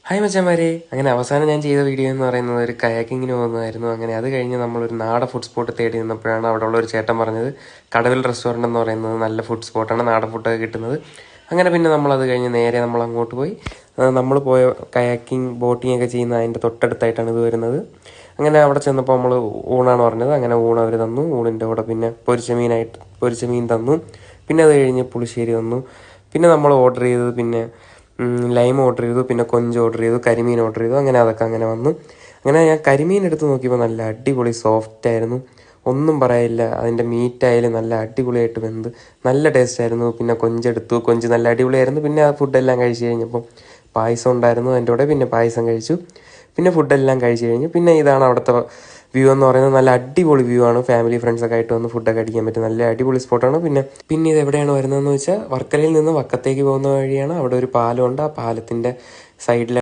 Hi മച്ചാന്മാരെ, അങ്ങനെ അവസാനം ഞാൻ ചെയ്ത വീഡിയോ എന്ന് പറയുന്നത് ഒരു കയാക്കിങ്ങിന് പോകുന്നതായിരുന്നു. അങ്ങനെ അത് കഴിഞ്ഞ് നമ്മളൊരു നാടൻ ഫുഡ് സ്പോട്ട് തേടി നിന്നപ്പോഴാണ് അവിടെ ഉള്ള ഒരു ചേട്ടൻ പറഞ്ഞത് കടവിൽ റെസ്റ്റോറൻറ്റ് എന്ന് പറയുന്നത് നല്ല ഫുഡ് സ്പോട്ടാണ്, നാടൻ ഫുഡൊക്കെ കിട്ടുന്നത്. അങ്ങനെ പിന്നെ നമ്മളത് കഴിഞ്ഞ് നേരെ നമ്മൾ അങ്ങോട്ട് പോയി. നമ്മൾ പോയ കയാക്കിങ് ബോട്ടിംഗ് ഒക്കെ ചെയ്യുന്ന അതിൻ്റെ തൊട്ടടുത്തായിട്ടാണ് ഇത് വരുന്നത്. അങ്ങനെ അവിടെ ചെന്നപ്പോൾ നമ്മൾ ഊണാണ് പറഞ്ഞത്. അങ്ങനെ ഊണ് അവർ തന്നു. ഊണിൻ്റെ കൂടെ പിന്നെ പൊരിച്ച മീൻ തന്നു. പിന്നെ അത് കഴിഞ്ഞ് പുളിശ്ശേരി തന്നു. പിന്നെ നമ്മൾ ഓർഡർ ചെയ്തത് പിന്നെ ലൈം ഓർഡർ ചെയ്തു, പിന്നെ കൊഞ്ച് ഓർഡർ ചെയ്തു, കരിമീൻ ഓർഡർ ചെയ്തു. അങ്ങനെ അതൊക്കെ അങ്ങനെ വന്നു. അങ്ങനെ ഞാൻ കരിമീൻ എടുത്ത് നോക്കിയപ്പോൾ നല്ല അടിപൊളി സോഫ്റ്റ് ആയിരുന്നു, ഒന്നും പറയില്ല. അതിൻ്റെ മീറ്റായാലും നല്ല അടിപൊളിയായിട്ട് വെന്ത് നല്ല ടേസ്റ്റ് ആയിരുന്നു. പിന്നെ കൊഞ്ചെടുത്തു, കൊഞ്ച് നല്ല അടിപൊളിയായിരുന്നു. പിന്നെ ആ ഫുഡെല്ലാം കഴിച്ച് കഴിഞ്ഞപ്പം പായസം ഉണ്ടായിരുന്നു അതിൻ്റെ കൂടെ. പിന്നെ പായസം കഴിച്ചു. പിന്നെ ഫുഡെല്ലാം കഴിച്ച് കഴിഞ്ഞു. പിന്നെ ഇതാണ് അവിടുത്തെ വ്യൂ എന്ന് പറയുന്നത്. നല്ല അടിപൊളി വ്യൂ ആണ്. ഫാമിലി ഫ്രണ്ട്സൊക്കെ ആയിട്ട് വന്ന് ഫുഡൊക്കെ അടിക്കാൻ പറ്റും. നല്ല അടിപൊളി സ്പോട്ടാണ്. പിന്നെ ഇത് എവിടെയാണ് വരുന്നതെന്ന് വെച്ചാൽ വർക്കലയിൽ നിന്ന് വക്കത്തേക്ക് പോകുന്ന വഴിയാണ്. അവിടെ ഒരു പാലമുണ്ട്. ആ പാലത്തിൻ്റെ സൈഡിൽ